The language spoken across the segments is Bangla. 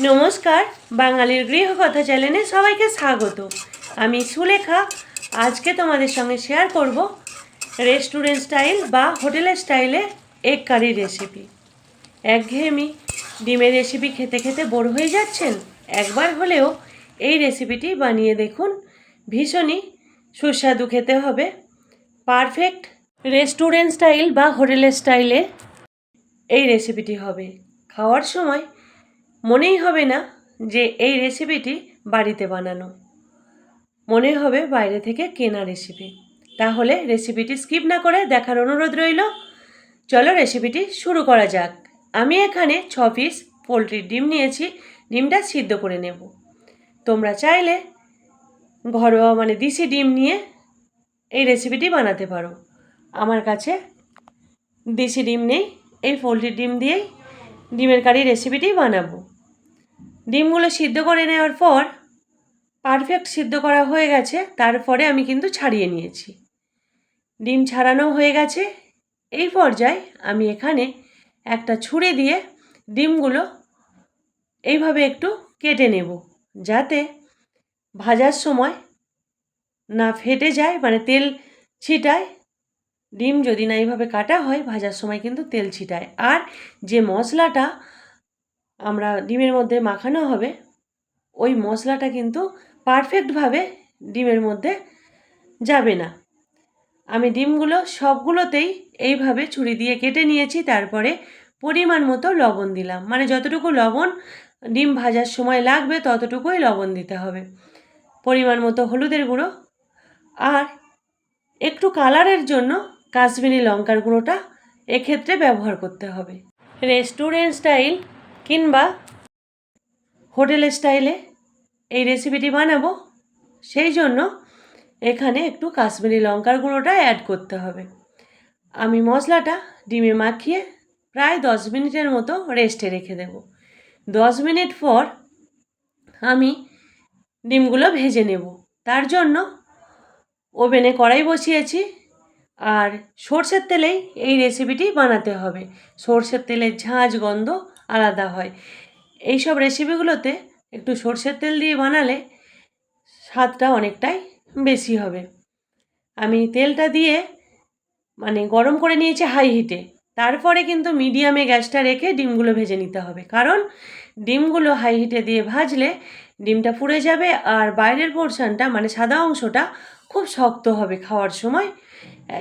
নমস্কার, বাঙালির গৃহকথা চ্যানেলে সবাইকে স্বাগত। আমি সুলেখা। আজকে তোমাদের সঙ্গে শেয়ার করব রেস্টুরেন্ট স্টাইল বা হোটেলের স্টাইলে এগ কারির রেসিপি। একঘেয়েমি ডিমের রেসিপি খেতে খেতে বোর হয়ে যাচ্ছেন? একবার হলেও এই রেসিপিটি বানিয়ে দেখুন, ভীষণই সুস্বাদু খেতে হবে। পারফেক্ট রেস্টুরেন্ট স্টাইল বা হোটেলের স্টাইলে এই রেসিপিটি হবে। খাওয়ার সময় মনেই হবে না যে এই রেসিপিটি বাড়িতে বানানো, মনে হবে বাইরে থেকে কেনা রেসিপি। তাহলে রেসিপিটি স্কিপ না করে দেখার অনুরোধ রইল। চলো রেসিপিটি শুরু করা যাক। আমি এখানে 6 পিস পোলট্রির ডিম নিয়েছি। ডিমটা সিদ্ধ করে নেব। তোমরা চাইলে ঘরোয়া দেশি ডিম নিয়ে এই রেসিপিটি বানাতে পারো। আমার কাছে দেশি ডিম নেই, এই পোলট্রির ডিম দিয়েই ডিমের কারি রেসিপিটি বানাবো। ডিমগুলো সিদ্ধ করে নেওয়ার পর পারফেক্ট সিদ্ধ করা হয়ে গেছে, তারপরে আমি কিন্তু ছাড়িয়ে নিয়েছি। ডিম ছাড়ানো হয়ে গেছে। এই পর্যায়ে আমি এখানে একটা ছুরি দিয়ে ডিমগুলো এইভাবে একটু কেটে নেব, যাতে ভাজার সময় না ফেটে যায়, তেল ছিটায়। ডিম যদি না এইভাবে কাটা হয়, ভাজার সময় কিন্তু তেল ছিটায়। আর যে মশলাটা আমরা ডিমের মধ্যে মাখানো হবে, ওই মশলাটা কিন্তু পারফেক্টভাবে ডিমের মধ্যে যাবে না। আমি ডিমগুলো সবগুলোতেই এইভাবে ছুরি দিয়ে কেটে নিয়েছি। তারপরে পরিমাণ মতো লবণ দিলাম, যতটুকু লবণ ডিম ভাজার সময় লাগবে ততটুকুই লবণ দিতে হবে। পরিমাণ মতো হলুদের গুঁড়ো, আর একটু কালারের জন্য কাশ্মীরি লঙ্কার গুঁড়োটা এক্ষেত্রে ব্যবহার করতে হবে। রেস্টুরেন্ট স্টাইল কিংবা হোটেলের স্টাইলে এই রেসিপিটি বানাবো, সেই জন্য এখানে একটু কাশ্মীরি লঙ্কার গুঁড়োটা অ্যাড করতে হবে। আমি মশলাটা ডিমে মাখিয়ে প্রায় 10 মিনিটের মতো রেস্টে রেখে দেব। 10 মিনিট পর আমি ডিমগুলো ভেজে নেব। তার জন্য ওভেনে কড়াই বসিয়েছি, আর সর্ষের তেলেই এই রেসিপিটি বানাতে হবে। সর্ষের তেলের ঝাঁঝ গন্ধ আলাদা হয়। এইসব রেসিপিগুলোতে একটু সর্ষের তেল দিয়ে বানালে স্বাদটা অনেকটাই বেশি হবে। আমি তেলটা দিয়ে গরম করে নিয়েছি হাই হিটে। তারপরে কিন্তু মিডিয়ামে গ্যাসটা রেখে ডিমগুলো ভেজে নিতে হবে, কারণ ডিমগুলো হাই হিটে দিয়ে ভাজলে ডিমটা পুড়ে যাবে, আর বাইরের পোর্শনটা সাদা অংশটা খুব শক্ত হবে খাওয়ার সময়।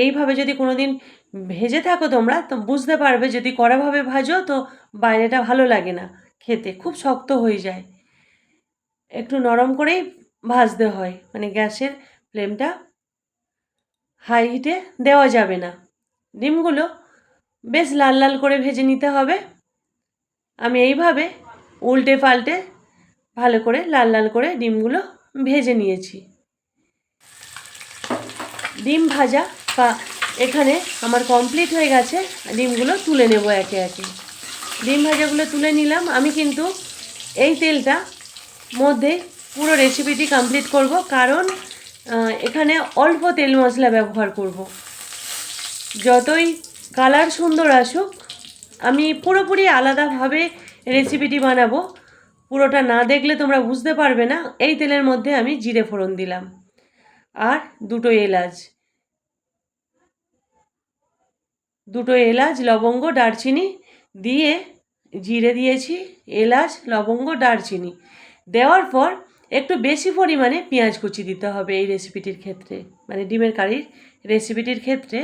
এইভাবে যদি কোনো দিন ভেজে থাকো তোমরা, তো বুঝতে পারবে, যদি কড়াভাবে ভাজো তো বাইরেটা ভালো লাগে না খেতে, খুব শক্ত হয়ে যায়। একটু নরম করেই ভাজতে হয়, গ্যাসের ফ্লেমটা হাই হিটে দেওয়া যাবে না। ডিমগুলো বেশ লাল লাল করে ভেজে নিতে হবে। আমি এইভাবে উল্টে পাল্টে ভালো করে লাল লাল করে ডিমগুলো ভেজে নিয়েছি। ডিম ভাজা এখানে আমার কমপ্লিট হয়ে গেছে। ডিমগুলো তুলে নেব একে একে। ডিম ভাজাগুলো তুলে নিলাম। আমি কিন্তু এই তেলটা মধ্যে পুরো রেসিপিটি কমপ্লিট করব, কারণ এখানে অল্প তেল মশলা ব্যবহার করব। যতই কালার সুন্দর আসুক, আমি পুরোপুরি আলাদাভাবে রেসিপিটি বানাবো। পুরোটা না দেখলে তোমরা বুঝতে পারবে না। এই তেলের মধ্যে আমি জিরে ফোড়ন দিলাম, আর দুটো এলাচ লবঙ্গ দারচিনি দিয়ে, জিরে দিয়েছি, এলাচ লবঙ্গ দারচিনি দেওয়ার পর একটু বেশি পরিমাণে পেঁয়াজ কুচি দিতে হবে। এই রেসিপিটির ক্ষেত্রে, ডিমের কারির রেসিপিটির ক্ষেত্রে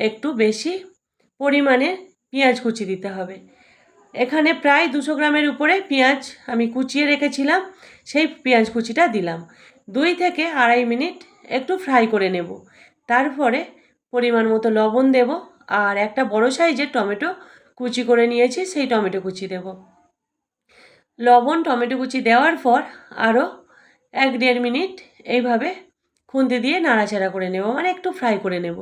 একটু বেশি পরিমাণে পেঁয়াজ কুচি দিতে হবে। এখানে প্রায় 200 গ্রামের উপরে পেঁয়াজ আমি কুচিয়ে রেখেছিলাম, সেই পেঁয়াজ কুচিটা দিলাম। 2 থেকে আড়াই মিনিট একটু ফ্রাই করে নেব। তারপরে পরিমাণ মতো লবণ দেব, আর একটা বড় সাইজের টমেটো কুচি করে নিয়েছি, সেই টমেটো কুচি দেব। লবণ টমেটো কুচি দেওয়ার পর আরও 1-1.5 মিনিট এইভাবে খুন্তি দিয়ে নাড়াচাড়া করে নেব, একটু ফ্রাই করে নেব।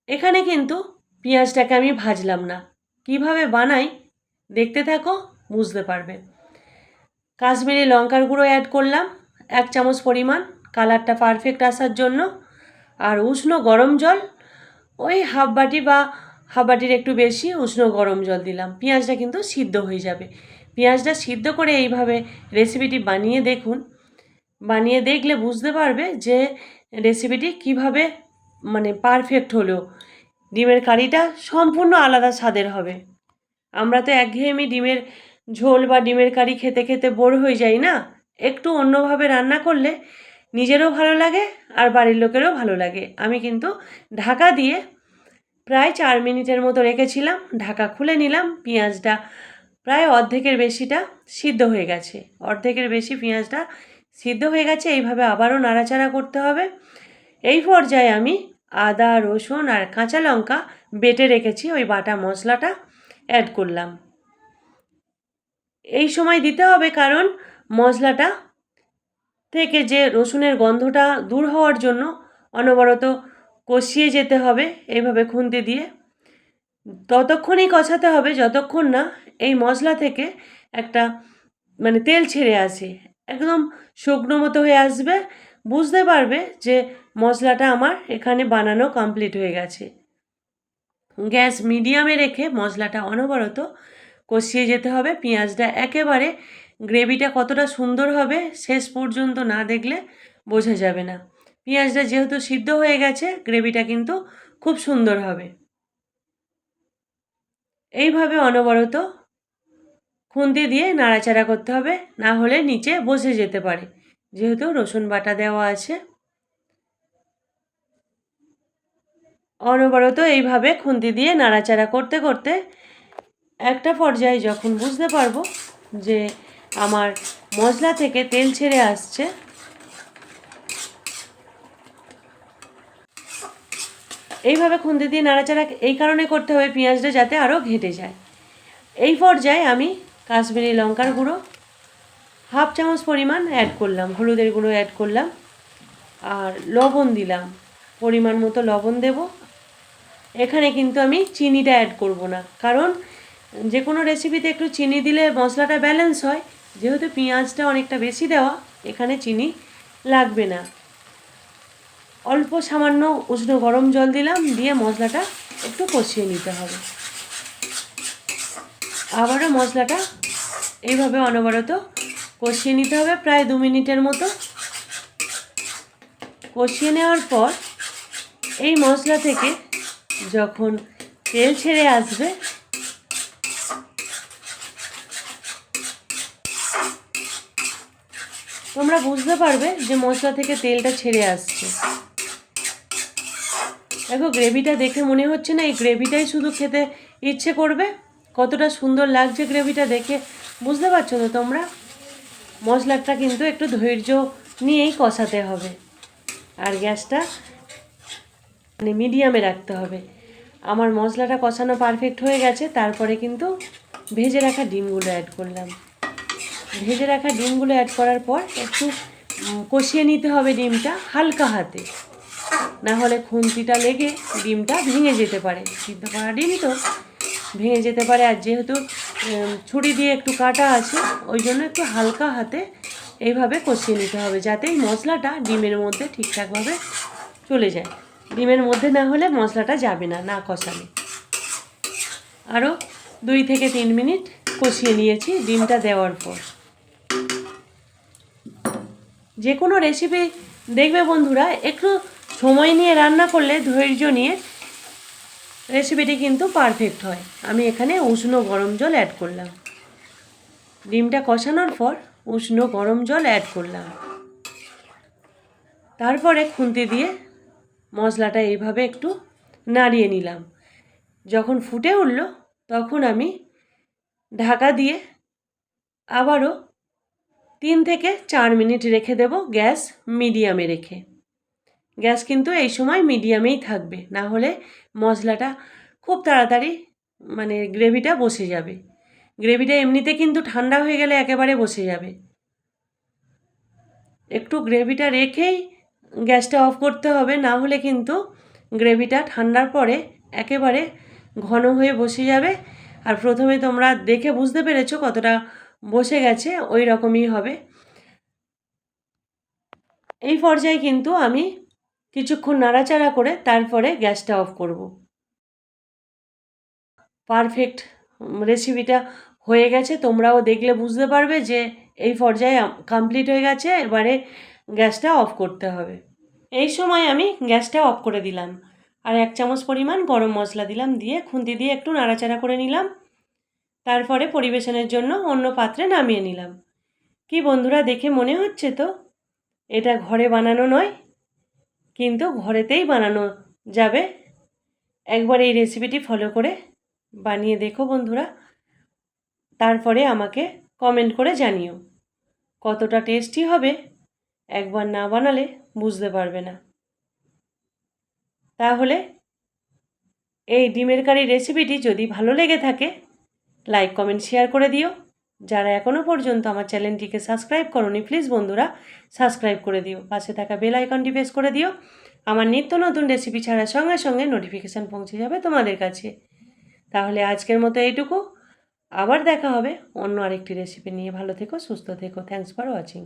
এখানে কিন্তু পেঁয়াজটাকে আমি ভাজলাম না। কিভাবে বানাই দেখতে থাকো, বুঝতে পারবে। কাশ্মীরি লঙ্কার গুঁড়ো অ্যাড করলাম 1 চামচ পরিমাণ, কালারটা পারফেক্ট আসার জন্য। আর উষ্ণ গরম জল ওই হাফ বাটি বা হাফ বাটির একটু বেশি উষ্ণ গরম জল দিলাম। পেঁয়াজটা কিন্তু সিদ্ধ হয়ে যাবে। পেঁয়াজটা সিদ্ধ করে এইভাবে রেসিপিটি বানিয়ে দেখুন। বানিয়ে দেখলে বুঝতে পারবে যে রেসিপিটি কিভাবে মানে পারফেক্ট হলো। ডিমের কারিটা সম্পূর্ণ আলাদা স্বাদের হবে। আমরা তো একঘেয়েমি ডিমের ঝোল বা ডিমের কারি খেতে খেতে বোর হয়ে যাই না? একটু অন্যভাবে রান্না করলে নিজেরও ভালো লাগে আর বাড়ির লোকেরও ভালো লাগে। আমি কিন্তু ঢাকা দিয়ে প্রায় 4 মিনিটের মতো রেখেছিলাম। ঢাকা খুলে নিলাম। পেঁয়াজটা প্রায় অর্ধেকের বেশিটা সিদ্ধ হয়ে গেছে। অর্ধেকের বেশি পেঁয়াজটা সিদ্ধ হয়ে গেছে। এইভাবে আবারও নাড়াচাড়া করতে হবে। এই পর্যায়ে আমি আদা, রসুন আর কাঁচা লঙ্কা বেটে রেখেছি, ওই বাটা মশলাটা অ্যাড করলাম। এই সময় দিতে হবে কারণ মশলাটা থেকে যে রসুনের গন্ধটা দূর হওয়ার জন্য অনবরত কষিয়ে যেতে হবে এইভাবে খুন্তি দিয়ে। ততক্ষণই কষাতে হবে যতক্ষণ না এই মশলা থেকে একটা মানে তেল ছেড়ে আসে, একদম শুকনো মতো হয়ে আসবে। বুঝতে পারবে যে মশলাটা আমার এখানে বানানো কমপ্লিট হয়ে গেছে। গ্যাস মিডিয়ামে রেখে মশলাটা অনবরত কষিয়ে যেতে হবে। পেঁয়াজটা একেবারে গ্রেভিটা কতটা সুন্দর হবে শেষ পর্যন্ত না দেখলে বোঝা যাবে না। পেঁয়াজটা যেহেতু সিদ্ধ হয়ে গেছে, গ্রেভিটা কিন্তু খুব সুন্দর হবে। এইভাবে অনবরত খুন্তি দিয়ে নাড়াচাড়া করতে হবে, না হলে নিচে বসে যেতে পারে। যেহেতু রসুন বাটা দেওয়া আছে, অনবরত এইভাবে খুন্তি দিয়ে নাড়াচাড়া করতে করতে একটা পর্যায়ে যখন বুঝতে পারবো যে আমার মশলা থেকে তেল ছেড়ে আসছে, এইভাবে খুন্তি দিয়ে নাড়াচাড়া এই কারণে করতে হবে পেঁয়াজটা যাতে আরও ঘেঁটে যায়। এই পর্যায়ে আমি কাশ্মীরি লঙ্কার গুঁড়ো হাফ চামচ পরিমাণ অ্যাড করলাম, হলুদের গুঁড়ো অ্যাড করলাম, আর লবণ দিলাম, পরিমাণ মতো লবণ দেব। এখানে কিন্তু আমি চিনিটা অ্যাড করব না, কারণ যে কোনো রেসিপিতে একটু চিনি দিলে মশলাটা ব্যালেন্স হয়। যেহেতু পেঁয়াজটা অনেকটা বেশি দেওয়া, এখানে চিনি লাগবে না। অল্প সামান্য উষ্ণ গরম জল দিলাম, দিয়ে মশলাটা একটু কষিয়ে নিতে হবে। আবারও মশলাটা এইভাবে অনবরত কষিয়ে নিতে হবে প্রায় 2 মিনিটের মতো। কষিয়ে নেওয়ার পর এই মশলা থেকে যখন তেল ছেড়ে আসবে, তোমরা বুঝতে পারবে যে মশলা থেকে তেলটা ছেড়ে আসছে। দেখো গ্রেভিটা দেখে মনে হচ্ছে না এই গ্রেভিটাই শুধু খেতে ইচ্ছে করবে? কতটা সুন্দর লাগছে গ্রেভিটা দেখে, বুঝতে পারছো তো তোমরা? মশলাটা কিন্তু একটু ধৈর্য নিয়েই কষাতে হবে, আর গ্যাসটা মানে মিডিয়ামে রাখতে হবে। আমার মশলাটা কষানো পারফেক্ট হয়ে গেছে। তারপরে কিন্তু ভেজে রাখা ডিমগুলো অ্যাড করলাম। ভেজে রাখা ডিমগুলো অ্যাড করার পর একটু কষিয়ে নিতে হবে ডিমটা হালকা হাতে, না হলে খুন্তিটা লেগে ডিমটা ভেঙে যেতে পারে। সিদ্ধ করা ডিম তো ভেঙে যেতে পারে, আর যেহেতু ছুরি দিয়ে একটু কাটা আছে, ওই জন্য একটু হালকা হাতে এইভাবে কষিয়ে নিতে হবে, যাতে এই মশলাটা ডিমের মধ্যে ঠিকঠাকভাবে চলে যায়। ডিমের মধ্যে না হলে মশলাটা যাবে না, না কষালে। আরও 2 থেকে 3 মিনিট কষিয়ে নিয়েছি ডিমটা দেওয়ার পর। যে কোনো রেসিপি দেখবে বন্ধুরা, একটু সময় নিয়ে রান্না করলে, ধৈর্য নিয়ে, রেসিপিটি কিন্তু পারফেক্ট হয়। আমি এখানে উষ্ণ গরম জল অ্যাড করলাম। ডিমটা কষানোর পর উষ্ণ গরম জল অ্যাড করলাম। তারপরে খুন্তি দিয়ে মশলাটা এইভাবে একটু নাড়িয়ে নিলাম। যখন ফুটে উঠল তখন আমি ঢাকা দিয়ে আবারও 3 থেকে 4 মিনিট রেখে দেব, গ্যাস মিডিয়ামে রেখে। গ্যাস কিন্তু এই সময় মিডিয়ামেই থাকবে, না হলে মশলাটা খুব তাড়াতাড়ি মানে গ্রেভিটা বসে যাবে। গ্রেভিটা এমনিতে কিন্তু ঠান্ডা হয়ে গেলে একেবারে বসে যাবে। একটু গ্রেভিটা রেখেই গ্যাসটা অফ করতে হবে, না হলে কিন্তু গ্রেভিটা ঠান্ডার পরে একেবারে ঘন হয়ে বসে যাবে। আর প্রথমে তোমরা দেখে বুঝতে পেরেছো কতটা বসে গেছে, ওই রকমই হবে। এই পর্যায়ে কিন্তু আমি কিছুক্ষণ নাড়াচাড়া করে তারপরে গ্যাসটা অফ করব। পারফেক্ট রেসিপিটা হয়ে গেছে। তোমরাও দেখলে বুঝতে পারবে যে এই পর্যায়ে কমপ্লিট হয়ে গেছে। এবারে গ্যাসটা অফ করতে হবে। এই সময় আমি গ্যাসটা অফ করে দিলাম, আর 1 চামচ পরিমাণ গরম মশলা দিলাম, দিয়ে খুন্তি দিয়ে একটু নাড়াচাড়া করে নিলাম। তারপরে পরিবেশনের জন্য অন্য পাত্রে নামিয়ে নিলাম। কি বন্ধুরা, দেখে মনে হচ্ছে তো এটা ঘরে বানানো নয়, কিন্তু ঘরেতেই বানানো যাবে। একবার এই রেসিপিটি ফলো করে বানিয়ে দেখো বন্ধুরা, তারপরে আমাকে কমেন্ট করে জানিও কতটা টেস্টি হবে। একবার না বানালে বুঝতে পারবে না। তাহলে এই ডিমের কারি রেসিপিটি যদি ভালো লেগে থাকে, লাইক কমেন্ট শেয়ার করে দিও। যারা এখনও পর্যন্ত আমার চ্যানেলটিকে সাবস্ক্রাইব করোনি, প্লিজ বন্ধুরা সাবস্ক্রাইব করে দিও। পাশে থাকা বেল আইকনটি প্রেস করে দিও। আমার নিত্য নতুন রেসিপি ছাড়ার সঙ্গে সঙ্গে নোটিফিকেশান পৌঁছে যাবে তোমাদের কাছে। তাহলে আজকের মতো এইটুকু। আবার দেখা হবে অন্য আরেকটি রেসিপি নিয়ে। ভালো থেকো, সুস্থ থেকো। Thanks for watching.